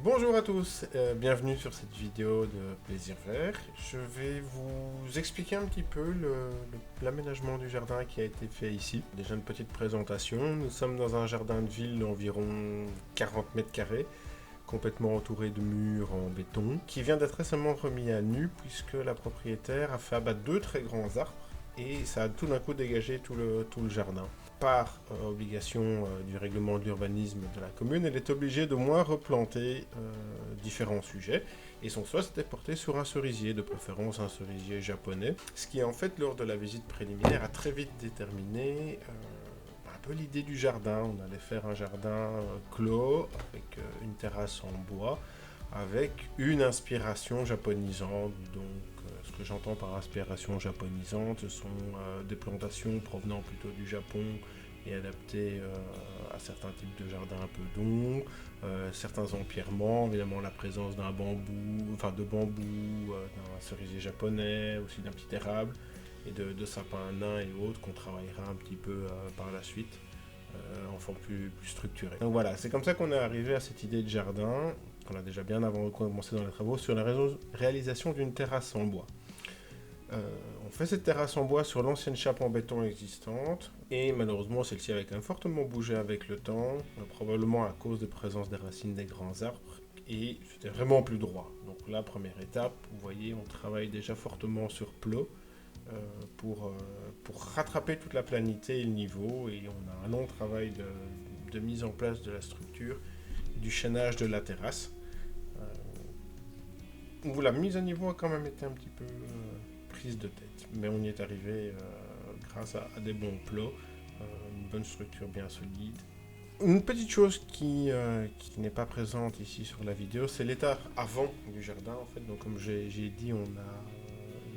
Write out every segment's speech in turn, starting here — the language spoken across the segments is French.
Bonjour à tous, bienvenue sur cette vidéo de Plaisir Vert. Je vais vous expliquer un petit peu l'aménagement du jardin qui a été fait ici. Déjà une petite présentation, nous sommes dans un jardin de ville d'environ 40 mètres carrés, complètement entouré de murs en béton, qui vient d'être récemment remis à nu puisque la propriétaire a fait abattre deux très grands arbres et ça a tout d'un coup dégagé tout le jardin. Par obligation du règlement de l'urbanisme de la commune, elle est obligée de moins replanter différents sujets. Et son choix s'était porté sur un cerisier, de préférence un cerisier japonais. Ce qui en fait, lors de la visite préliminaire, a très vite déterminé un peu l'idée du jardin. On allait faire un jardin clos, avec une terrasse en bois, avec une inspiration japonisante. Donc, ce que j'entends par inspiration japonisante, ce sont des plantations provenant plutôt du Japon et adaptées à certains types de jardins un peu longs, certains empierrements, évidemment la présence d'un bambou, enfin de bambou, d'un cerisier japonais, aussi d'un petit érable et de sapins nains et autres qu'on travaillera un petit peu par la suite en forme plus structurée. Donc voilà, c'est comme ça qu'on est arrivé à cette idée de jardin, qu'on a déjà bien avant de commencer dans les travaux, sur la réalisation d'une terrasse en bois. On fait cette terrasse en bois sur l'ancienne chape en béton existante, et malheureusement celle-ci avait quand même fortement bougé avec le temps, probablement à cause de présence des racines des grands arbres, et c'était vraiment plus droit. Donc la première étape, vous voyez, on travaille déjà fortement sur plot, euh, pour rattraper toute la planité et le niveau, et on a un long travail de mise en place de la structure, du chaînage de la terrasse, où la mise à niveau a quand même été un petit peu prise de tête, mais on y est arrivé grâce à des bons plots, une bonne structure bien solide. Une petite chose qui n'est pas présente ici sur la vidéo, c'est l'état avant du jardin en fait. Donc comme j'ai dit,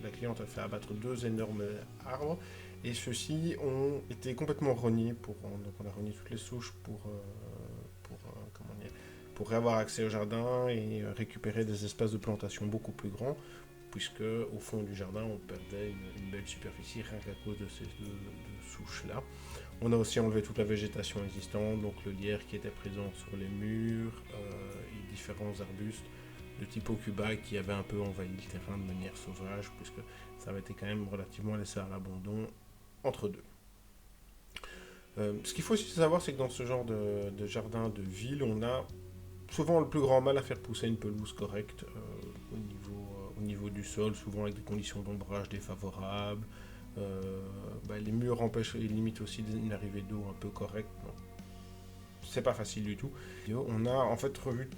la cliente a fait abattre deux énormes arbres et ceux-ci ont été complètement rognés donc on a rogné toutes les souches pour avoir accès au jardin et récupérer des espaces de plantation beaucoup plus grands, puisque au fond du jardin on perdait une belle superficie rien qu'à cause de ces deux souches-là. On a aussi enlevé toute la végétation existante, donc le lierre qui était présent sur les murs et différents arbustes de type Okuba qui avaient un peu envahi le terrain de manière sauvage, puisque ça avait été quand même relativement laissé à l'abandon entre deux. Ce qu'il faut aussi savoir, c'est que dans ce genre de jardin de ville, on a souvent le plus grand mal à faire pousser une pelouse correcte au niveau du sol, souvent avec des conditions d'ombrage défavorables. Les murs empêchent et limitent aussi une arrivée d'eau un peu correcte. Donc, c'est pas facile du tout. Et on a en fait revu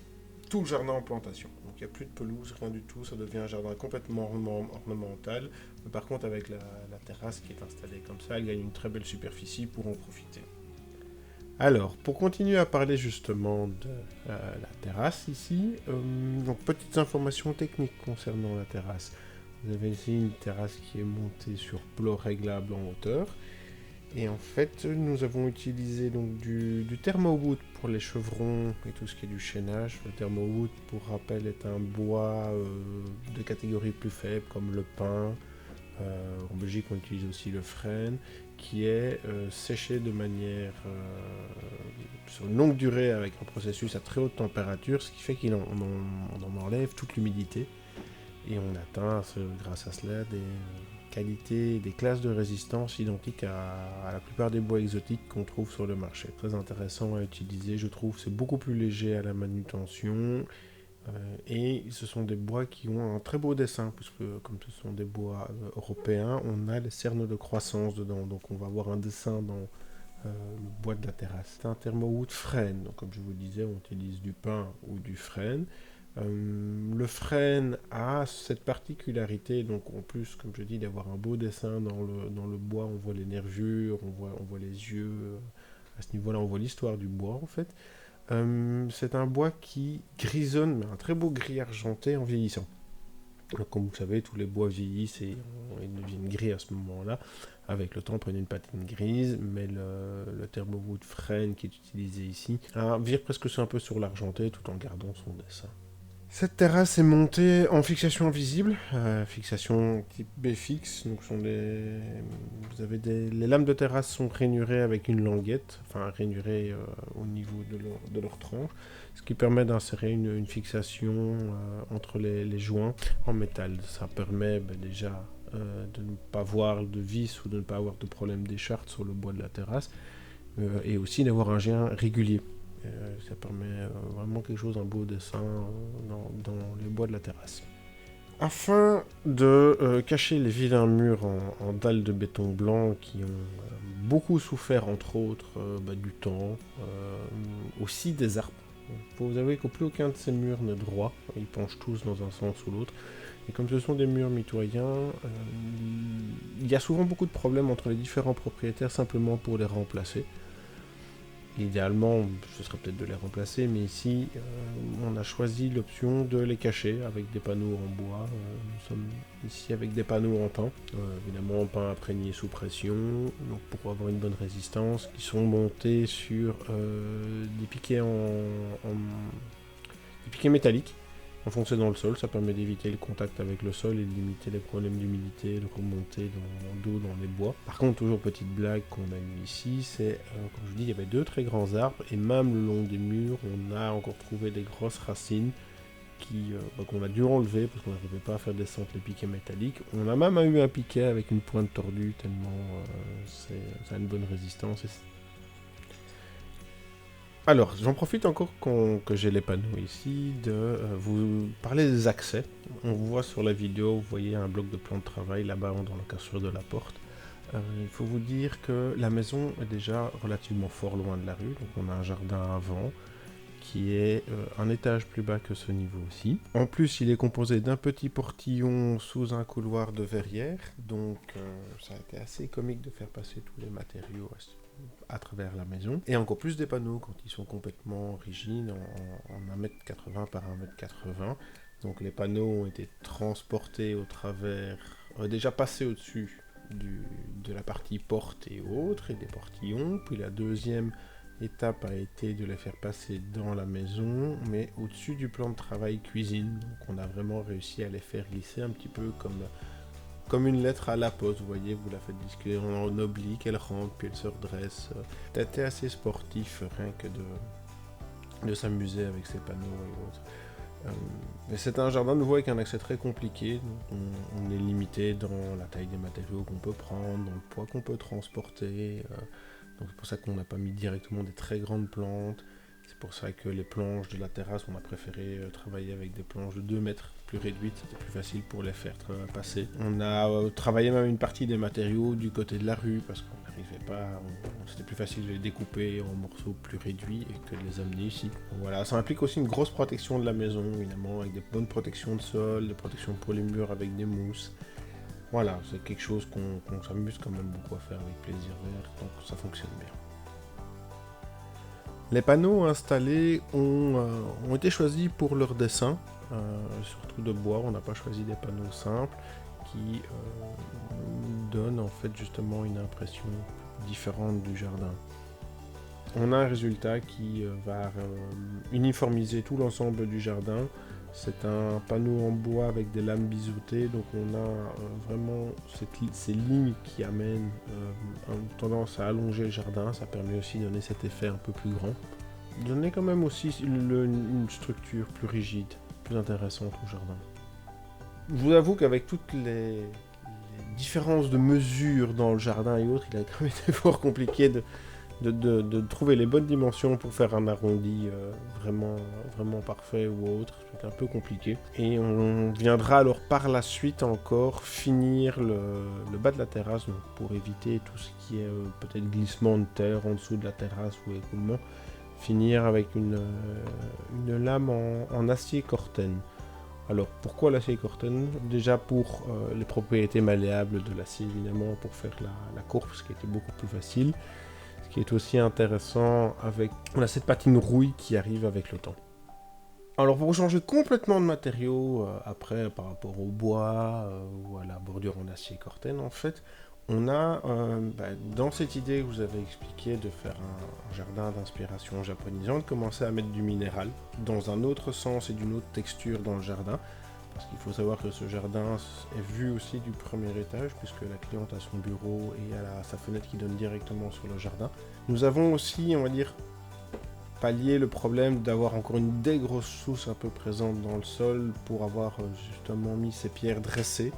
tout le jardin en plantation. Donc il n'y a plus de pelouse, rien du tout. Ça devient un jardin complètement ornemental. Mais par contre, avec la terrasse qui est installée comme ça, elle gagne une très belle superficie pour en profiter. Alors, pour continuer à parler justement de la terrasse ici, donc petites informations techniques concernant la terrasse. Vous avez ici une terrasse qui est montée sur plot réglable en hauteur. Et en fait, nous avons utilisé donc du thermowood pour les chevrons et tout ce qui est du chaînage. Le thermowood, pour rappel, est un bois de catégorie plus faible comme le pin. En Belgique, on utilise aussi le frêne, qui est séché de manière sur une longue durée avec un processus à très haute température, ce qui fait qu'on en enlève toute l'humidité et on atteint grâce à cela des qualités, des classes de résistance identiques à la plupart des bois exotiques qu'on trouve sur le marché. Très intéressant à utiliser, je trouve, c'est beaucoup plus léger à la manutention. Et ce sont des bois qui ont un très beau dessin, puisque comme ce sont des bois européens, on a les cernes de croissance dedans. Donc on va avoir un dessin dans le bois de la terrasse. C'est un thermowood frêne. Donc comme je vous disais, on utilise du pin ou du frêne. Le frêne a cette particularité, donc en plus, comme je dis, d'avoir un beau dessin dans le bois. On voit les nervures, on voit les yeux. À ce niveau-là, on voit l'histoire du bois en fait. C'est un bois qui grisonne, mais un très beau gris argenté en vieillissant. Donc, comme vous savez, tous les bois vieillissent et ils deviennent gris à ce moment-là. Avec le temps, prenez une patine grise, mais le thermowood frêne qui est utilisé ici vire presque un peu sur l'argenté tout en gardant son dessin. Cette terrasse est montée en fixation invisible, fixation type BFX, donc les lames de terrasse sont rainurées avec une languette, enfin rainurées au niveau de leur tranche, ce qui permet d'insérer une fixation entre les joints en métal. Ça permet déjà de ne pas voir de vis ou de ne pas avoir de problème d'écharpe sur le bois de la terrasse, et aussi d'avoir un gain régulier. Ça permet vraiment quelque chose, un beau dessin dans les bois de la terrasse. Afin de cacher les vilains murs en dalles de béton blanc qui ont beaucoup souffert, entre autres, du temps, aussi des arbres. Il faut vous avouer que plus aucun de ces murs n'est droit, ils penchent tous dans un sens ou l'autre. Et comme ce sont des murs mitoyens, il y a souvent beaucoup de problèmes entre les différents propriétaires simplement pour les remplacer. Idéalement, ce serait peut-être de les remplacer, mais ici, on a choisi l'option de les cacher avec des panneaux en bois. Nous sommes ici avec des panneaux en teint, évidemment peint imprégné sous pression, donc pour avoir une bonne résistance, qui sont montés sur des piquets des piquets métalliques enfoncés dans le sol. Ça permet d'éviter le contact avec le sol et de limiter les problèmes d'humidité, de remontée d'eau dans les bois. Par contre, toujours petite blague qu'on a eue ici, c'est, comme je vous dis, il y avait 2 très grands arbres, et même le long des murs, on a encore trouvé des grosses racines qu'on a dû enlever parce qu'on n'arrivait pas à faire descendre les piquets métalliques. On a même eu un piquet avec une pointe tordue, tellement ça a une bonne résistance. Alors, j'en profite encore que j'ai les panneaux ici, de vous parler des accès. On voit sur la vidéo, vous voyez un bloc de plan de travail là-bas dans la cassure de la porte. Il faut vous dire que la maison est déjà relativement fort loin de la rue, donc on a un jardin avant qui est un étage plus bas que ce niveau-ci. En plus, il est composé d'un petit portillon sous un couloir de verrière, donc ça a été assez comique de faire passer tous les matériaux à travers la maison. Et encore plus des panneaux quand ils sont complètement rigides en 1m80 par 1m80. Donc les panneaux ont été transportés au travers, déjà passés au-dessus de la partie porte et autres, et des portillons. Puis la deuxième étape a été de les faire passer dans la maison, mais au-dessus du plan de travail cuisine. Donc on a vraiment réussi à les faire glisser un petit peu comme une lettre à la poste, vous voyez, vous la faites discuter en oblique, elle rentre, puis elle se redresse. C'était assez sportif, rien que de s'amuser avec ces panneaux et autres. Mais c'est un jardin nouveau avec un accès très compliqué, donc on est limité dans la taille des matériaux qu'on peut prendre, dans le poids qu'on peut transporter. Donc c'est pour ça qu'on n'a pas mis directement des très grandes plantes. C'est pour ça que les planches de la terrasse, on a préféré travailler avec des planches de 2 mètres plus réduites, c'était plus facile pour les faire passer. On a travaillé même une partie des matériaux du côté de la rue, parce qu'on n'arrivait pas, c'était plus facile de les découper en morceaux plus réduits et que de les amener ici. Donc voilà, ça implique aussi une grosse protection de la maison, évidemment, avec des bonnes protections de sol, des protections pour les murs avec des mousses. Voilà, c'est quelque chose qu'on s'amuse quand même beaucoup à faire avec plaisir vert, donc ça fonctionne bien. Les panneaux installés ont été choisis pour leur dessin, surtout de bois. On n'a pas choisi des panneaux simples qui donnent en fait justement une impression différente du jardin. On a un résultat qui va uniformiser tout l'ensemble du jardin. C'est un panneau en bois avec des lames biseautées, donc on a vraiment ces lignes qui amènent tendance à allonger le jardin. Ça permet aussi de donner cet effet un peu plus grand. Donner quand même aussi une structure plus rigide, plus intéressante au jardin. Je vous avoue qu'avec toutes les différences de mesures dans le jardin et autres, il a quand même été fort compliqué de trouver les bonnes dimensions pour faire un arrondi vraiment parfait ou autre. C'est un peu compliqué. Et on viendra alors par la suite encore finir le bas de la terrasse, donc pour éviter tout ce qui est peut-être glissement de terre en dessous de la terrasse ou écoulement. Finir avec une lame en acier Corten. Alors pourquoi l'acier Corten? Déjà pour les propriétés malléables de l'acier, évidemment, pour faire la courbe, ce qui était beaucoup plus facile. Ce qui est aussi intéressant, on a cette patine rouille qui arrive avec le temps. Alors pour changer complètement de matériaux après par rapport au bois ou à la bordure en acier Corten, en fait, On a, dans cette idée que vous avez expliqué de faire un jardin d'inspiration japonisante, commencer à mettre du minéral dans un autre sens et d'une autre texture dans le jardin. Parce qu'il faut savoir que ce jardin est vu aussi du premier étage, puisque la cliente a son bureau et elle a sa fenêtre qui donne directement sur le jardin. Nous avons aussi, on va dire, pallié le problème d'avoir encore une des grosses sources un peu présentes dans le sol pour avoir justement mis ces pierres dressées.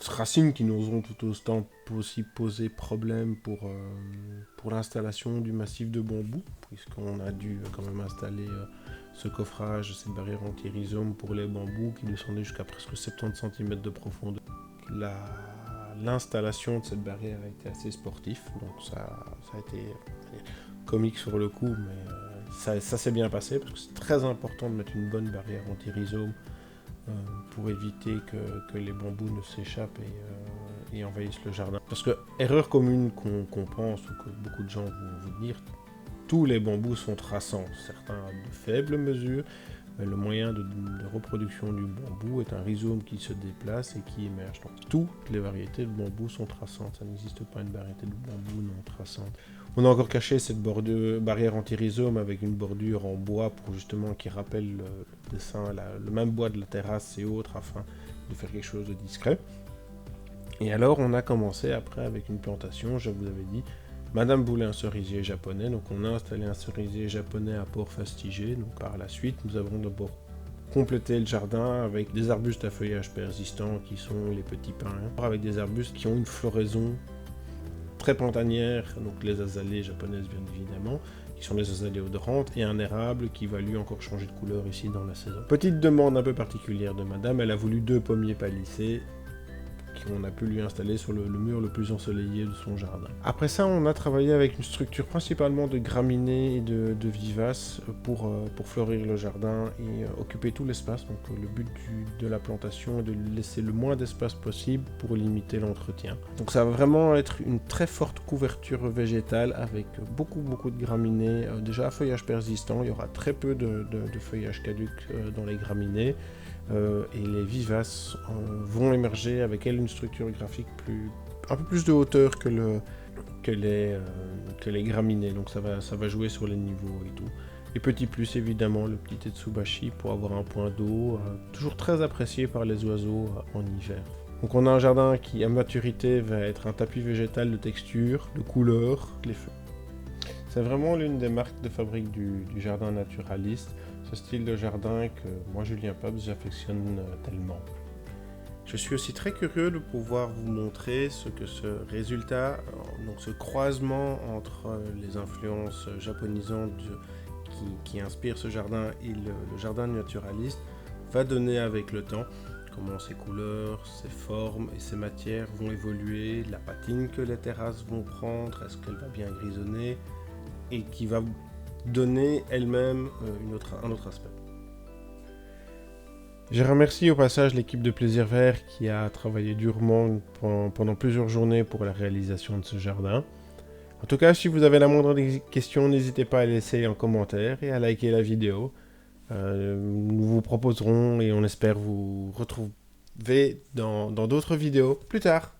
Racines qui nous ont tout autant aussi posé problème pour l'installation du massif de bambou, puisqu'on a dû quand même installer ce coffrage, cette barrière anti-rhizome pour les bambous qui descendait jusqu'à presque 70 cm de profondeur. L'installation de cette barrière a été assez sportif, donc ça a été comique sur le coup, mais ça s'est bien passé, parce que c'est très important de mettre une bonne barrière anti-rhizome pour éviter que les bambous ne s'échappent et envahissent le jardin. Parce que, erreur commune qu'on pense, ou que beaucoup de gens vont vous dire, tous les bambous sont traçants, certains à de faibles mesures, mais le moyen de reproduction du bambou est un rhizome qui se déplace et qui émerge. Donc toutes les variétés de bambous sont traçantes, ça n'existe pas une variété de bambou non traçante. On a encore caché cette barrière anti-rhizome avec une bordure en bois pour justement qui rappelle le dessin, le même bois de la terrasse et autres afin de faire quelque chose de discret. Et alors on a commencé après avec une plantation, je vous avais dit, Madame voulait un cerisier japonais, donc on a installé un cerisier japonais à port fastigé. Donc par la suite, nous avons d'abord complété le jardin avec des arbustes à feuillage persistant qui sont les petits pins, avec des arbustes qui ont une floraison très printanière, donc les azalées japonaises bien évidemment, qui sont les azalées odorantes, et un érable qui va lui encore changer de couleur ici dans la saison. Petite demande un peu particulière de Madame, elle a voulu 2 pommiers palissés qu'on a pu lui installer sur le mur le plus ensoleillé de son jardin. Après ça, on a travaillé avec une structure principalement de graminées et de vivaces pour fleurir le jardin et occuper tout l'espace. Donc le but de la plantation est de laisser le moins d'espace possible pour limiter l'entretien. Donc ça va vraiment être une très forte couverture végétale avec beaucoup de graminées. Déjà à feuillage persistant, il y aura très peu de feuillage caduc dans les graminées. Et les vivaces vont émerger avec elles une structure graphique un peu plus de hauteur que les graminées, donc ça va jouer sur les niveaux et tout. Et petit plus évidemment le petit Tetsubashi pour avoir un point d'eau, toujours très apprécié par les oiseaux en hiver. Donc on a un jardin qui à maturité va être un tapis végétal de texture, de couleur, les feuilles. C'est vraiment l'une des marques de fabrique du jardin naturaliste. Ce style de jardin que moi, Julien Pabs, j'affectionne tellement. Je suis aussi très curieux de pouvoir vous montrer ce que ce résultat, donc ce croisement entre les influences japonisantes qui inspirent ce jardin et le jardin naturaliste, va donner avec le temps. Comment ces couleurs, ces formes et ces matières vont évoluer, la patine que les terrasses vont prendre, est-ce qu'elle va bien grisonner, et qui va donner elle-même un autre aspect. Je remercie au passage l'équipe de Plaisir Vert qui a travaillé durement pendant plusieurs journées pour la réalisation de ce jardin. En tout cas, si vous avez la moindre question, n'hésitez pas à laisser en commentaire et à liker la vidéo. Nous vous proposerons et on espère vous retrouver dans d'autres vidéos plus tard.